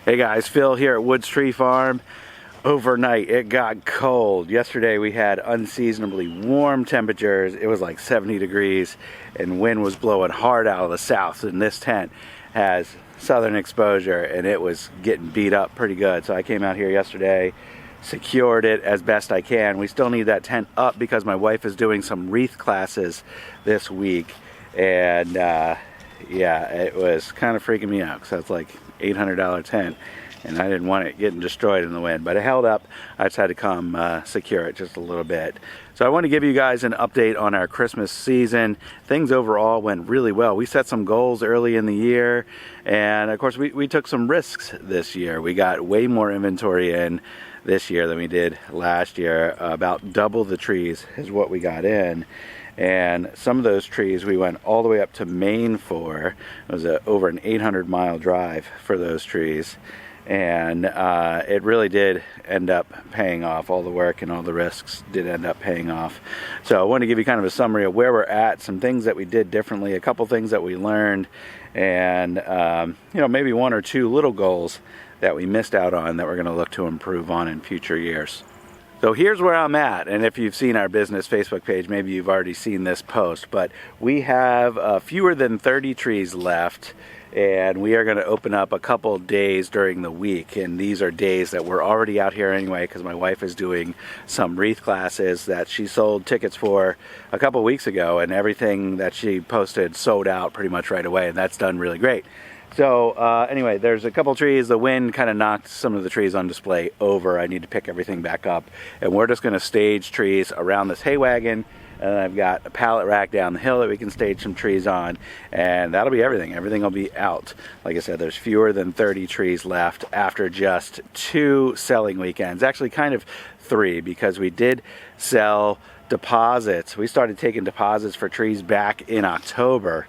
Hey guys, Phil here at Woods Tree Farm. Overnight it got cold. Yesterday we had unseasonably warm temperatures. It was like 70 degrees and wind was blowing hard out of the south, and this tent has southern exposure and it was getting beat up pretty good. So I came out here yesterday, secured it as best I can. We still need that tent up because my wife is doing some wreath classes this week, and yeah, it was kind of freaking me out because that's like $800 tent and I didn't want it getting destroyed in the wind, but it held up. I just had to come secure it just a little bit. So I want to give you guys an update on our Christmas season. Things overall went really well. We set some goals early in the year, and of course we took some risks this year. We got way more inventory in this year than we did last year. About double the trees is what we got in. And some of those trees we went all the way up to Maine for. It was over an 800-mile drive for those trees, and it really did end up paying off. All the work and all the risks did end up paying off. So I want to give you kind of a summary of where we're at, some things that we did differently, a couple things that we learned, and you know, maybe one or two little goals that we missed out on that we're going to look to improve on in future years. So here's where I'm at, and if you've seen our business Facebook page, maybe you've already seen this post, but we have fewer than 30 trees left, and we are going to open up a couple days during the week, and these are days that we're already out here anyway because my wife is doing some wreath classes that she sold tickets for a couple weeks ago, and everything that she posted sold out pretty much right away, and that's done really great. So anyway, there's a couple trees. The wind kind of knocked some of the trees on display over. I need to pick everything back up, and we're just going to stage trees around this hay wagon, and I've got a pallet rack down the hill that we can stage some trees on, and that'll be everything. Everything will be out. Like I said, there's fewer than 30 trees left after just 2 selling weekends. Actually kind of 3, because we did sell deposits. We started taking deposits for trees back in October,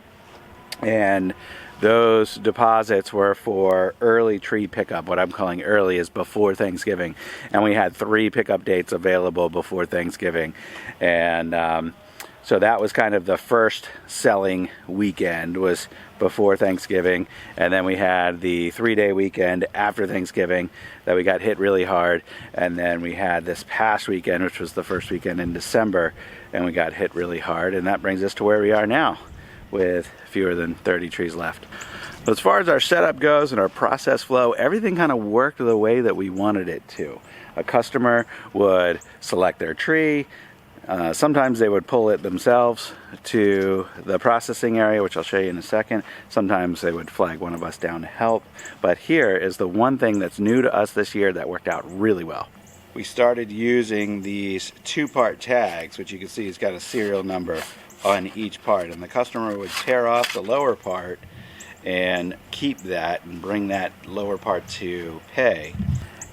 and those deposits were for early tree pickup. What I'm calling early is before Thanksgiving, and we had 3 pickup dates available before Thanksgiving, and so that was kind of the first selling weekend, was before Thanksgiving, and then we had the 3-day weekend after Thanksgiving that we got hit really hard, and then we had this past weekend, which was the first weekend in December, and we got hit really hard, and that brings us to where we are now, with fewer than 30 trees left. So as far as our setup goes and our process flow, everything kind of worked the way that we wanted it to. A customer would select their tree. Sometimes they would pull it themselves to the processing area, which I'll show you in a second. Sometimes they would flag one of us down to help. But here is the one thing that's new to us this year that worked out really well. We started using these 2-part tags, which you can see has got a serial number on each part, and the customer would tear off the lower part and keep that and bring that lower part to pay.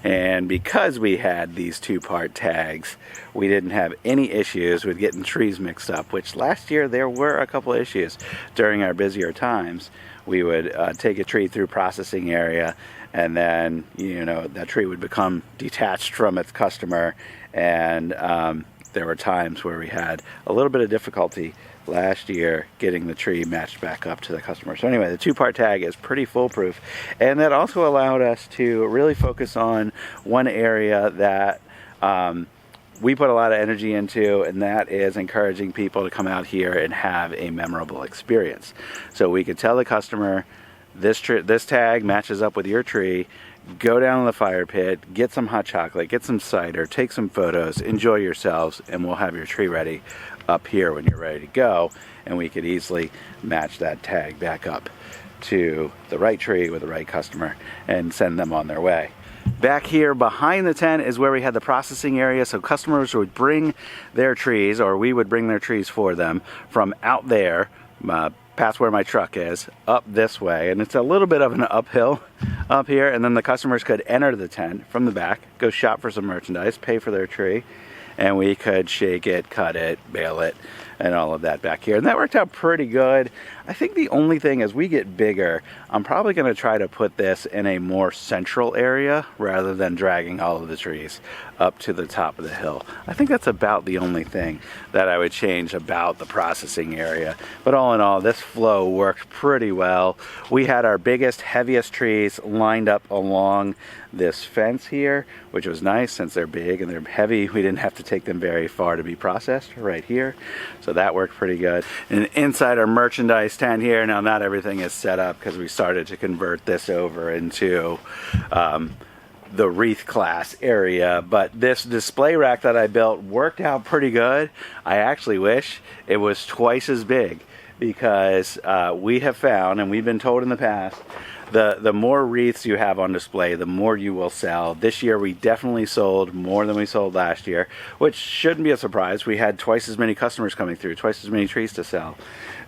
And because we had these 2-part tags, we didn't have any issues with getting trees mixed up, which last year there were a couple of issues. During our busier times, we would take a tree through processing area, and then, you know, that tree would become detached from its customer, and there were times where we had a little bit of difficulty last year getting the tree matched back up to the customer. So anyway, the 2-part tag is pretty foolproof, and that also allowed us to really focus on one area that we put a lot of energy into, and that is encouraging people to come out here and have a memorable experience. So we could tell the customer, this tag matches up with your tree. Go down to the fire pit, get some hot chocolate, get some cider, take some photos, enjoy yourselves, and we'll have your tree ready up here when you're ready to go. And we could easily match that tag back up to the right tree with the right customer and send them on their way. Back here behind the tent is where we had the processing area, so customers would bring their trees, or we would bring their trees for them from out there, past where my truck is, up this way, and it's a little bit of an uphill up here, and then the customers could enter the tent from the back, go shop for some merchandise, pay for their tree, and we could shake it, cut it, bale it, and all of that back here. And that worked out pretty good. I think the only thing as we get bigger, I'm probably going to try to put this in a more central area rather than dragging all of the trees up to the top of the hill. I think that's about the only thing that I would change about the processing area. But all in all, this flow worked pretty well. We had our biggest, heaviest trees lined up along this fence here, which was nice since they're big and they're heavy. We didn't have to take them very far to be processed right here. So that worked pretty good. And inside our merchandise tent here, now not everything is set up because we started to convert this over into the Wreath class area, but this display rack that I built worked out pretty good. I actually wish it was twice as big because we have found, and we've been told in the past, the more wreaths you have on display, the more you will sell. This year we definitely sold more than we sold last year, which shouldn't be a surprise. We had twice as many customers coming through, twice as many trees to sell.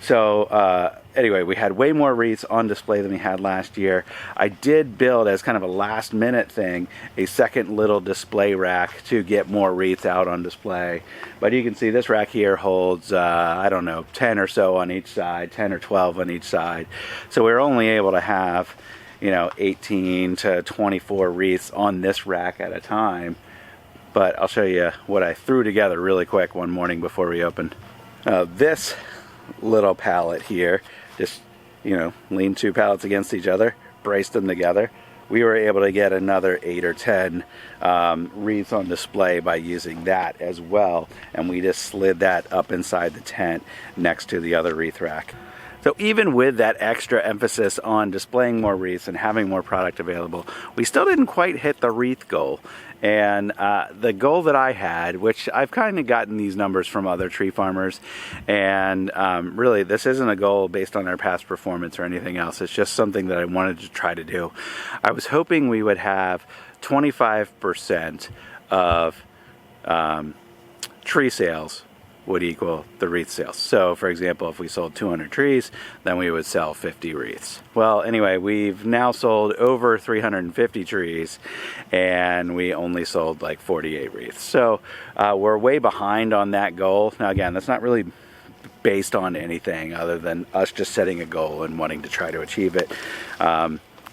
So anyway, we had way more wreaths on display than we had last year. I did build, as kind of a last minute thing, a second little display rack to get more wreaths out on display. But you can see this rack here holds, I don't know, 10 or so on each side, 10 or 12 on each side. So we're only able to have, 18 to 24 wreaths on this rack at a time. But I'll show you what I threw together really quick one morning before we opened. This little pallet here, just lean two pallets against each other, braced them together. We were able to get another 8 or 10 wreaths on display by using that as well, and we just slid that up inside the tent next to the other wreath rack. So even with that extra emphasis on displaying more wreaths and having more product available, we still didn't quite hit the wreath goal. And the goal that I had, which I've kind of gotten these numbers from other tree farmers, and really this isn't a goal based on our past performance or anything else. It's just something that I wanted to try to do. I was hoping we would have 25% of tree sales would equal the wreath sales. So for example, if we sold 200 trees, then we would sell 50 wreaths. Well, anyway, we've now sold over 350 trees and we only sold like 48 wreaths. So we're way behind on that goal. Now again, that's not really based on anything other than us just setting a goal and wanting to try to achieve it.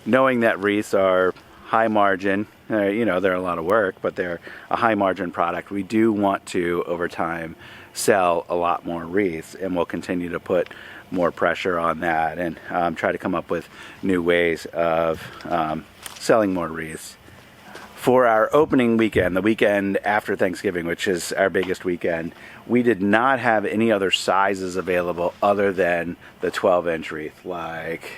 Knowing that wreaths are high margin, they're a lot of work, but they're a high margin product. We do want to, over time, sell a lot more wreaths, and we'll continue to put more pressure on that and try to come up with new ways of selling more wreaths. For our opening weekend, the weekend after Thanksgiving, which is our biggest weekend, we did not have any other sizes available other than the 12-inch wreath, like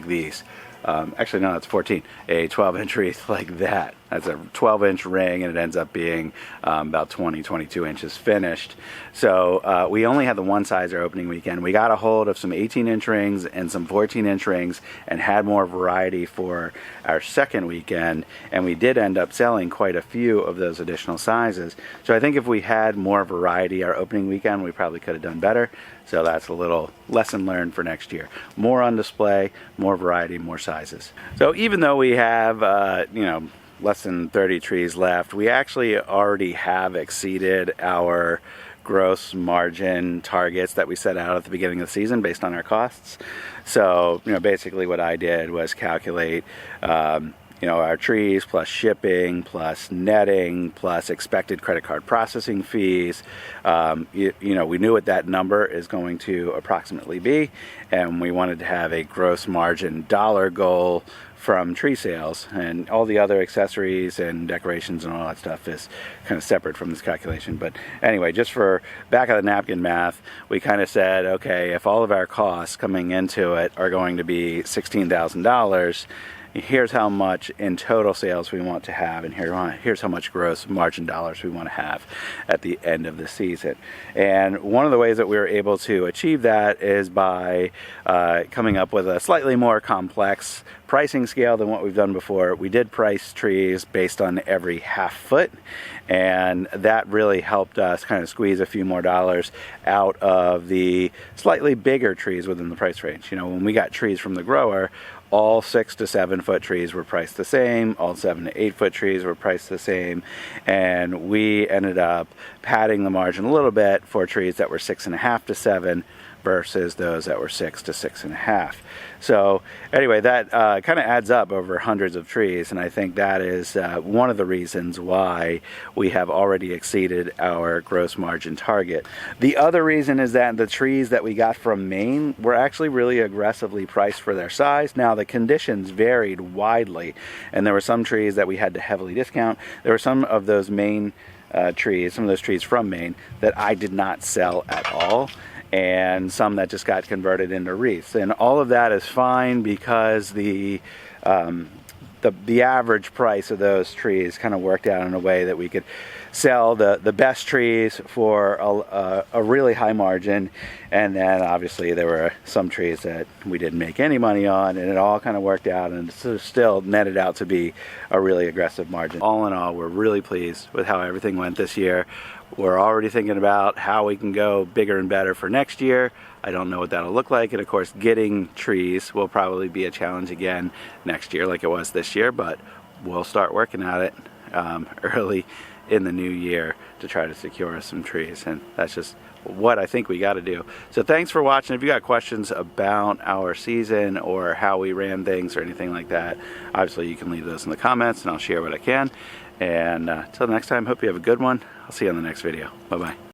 these. Actually, no, it's 14. A 12-inch wreath like that. That's a 12-inch ring, and it ends up being about 22 inches finished. So we only had the one size our opening weekend. We got a hold of some 18-inch rings and some 14-inch rings and had more variety for our second weekend, and we did end up selling quite a few of those additional sizes. So I think if we had more variety our opening weekend, we probably could have done better. So that's a little lesson learned for next year. More on display, more variety, more sizes. So even though we have, less than 30 trees left, we actually already have exceeded our gross margin targets that we set out at the beginning of the season based on our costs. So, basically what I did was calculate, our trees plus shipping plus netting plus expected credit card processing fees. We knew what that number is going to approximately be, and we wanted to have a gross margin dollar goal from tree sales, and all the other accessories and decorations and all that stuff is kind of separate from this calculation. But anyway, just for back of the napkin math, we kind of said, okay, if all of our costs coming into it are going to be $16,000, here's how much in total sales we want to have, and here's how much gross margin dollars we want to have at the end of the season. And one of the ways that we were able to achieve that is by coming up with a slightly more complex pricing scale than what we've done before. We did price trees based on every half foot, and that really helped us kind of squeeze a few more dollars out of the slightly bigger trees within the price range. When we got trees from the grower, all 6 to 7 foot trees were priced the same, all 7 to 8 foot trees were priced the same, and we ended up padding the margin a little bit for trees that were 6.5 to 7 versus those that were 6 to 6.5. So anyway, that kind of adds up over hundreds of trees, and I think that is one of the reasons why we have already exceeded our gross margin target. The other reason is that the trees that we got from Maine were actually really aggressively priced for their size. Now the conditions varied widely, and there were some trees that we had to heavily discount. There were some of those Maine trees, some of those trees from Maine, that I did not sell at all, and some that just got converted into wreaths, and all of that is fine because the average price of those trees kind of worked out in a way that we could sell the best trees for a really high margin, and then obviously there were some trees that we didn't make any money on, and it all kind of worked out and still netted out to be a really aggressive margin. All in all, we're really pleased with how everything went this year. We're already thinking about how we can go bigger and better for next year. I don't know what that'll look like, and of course getting trees will probably be a challenge again next year like it was this year, but we'll start working at it early in the new year to try to secure us some trees, and that's just what I think we got to do. So thanks for watching. If you got questions about our season or how we ran things or anything like that, obviously you can leave those in the comments and I'll share what I can. And until next time, hope you have a good one. I'll see you on the next video. Bye-bye.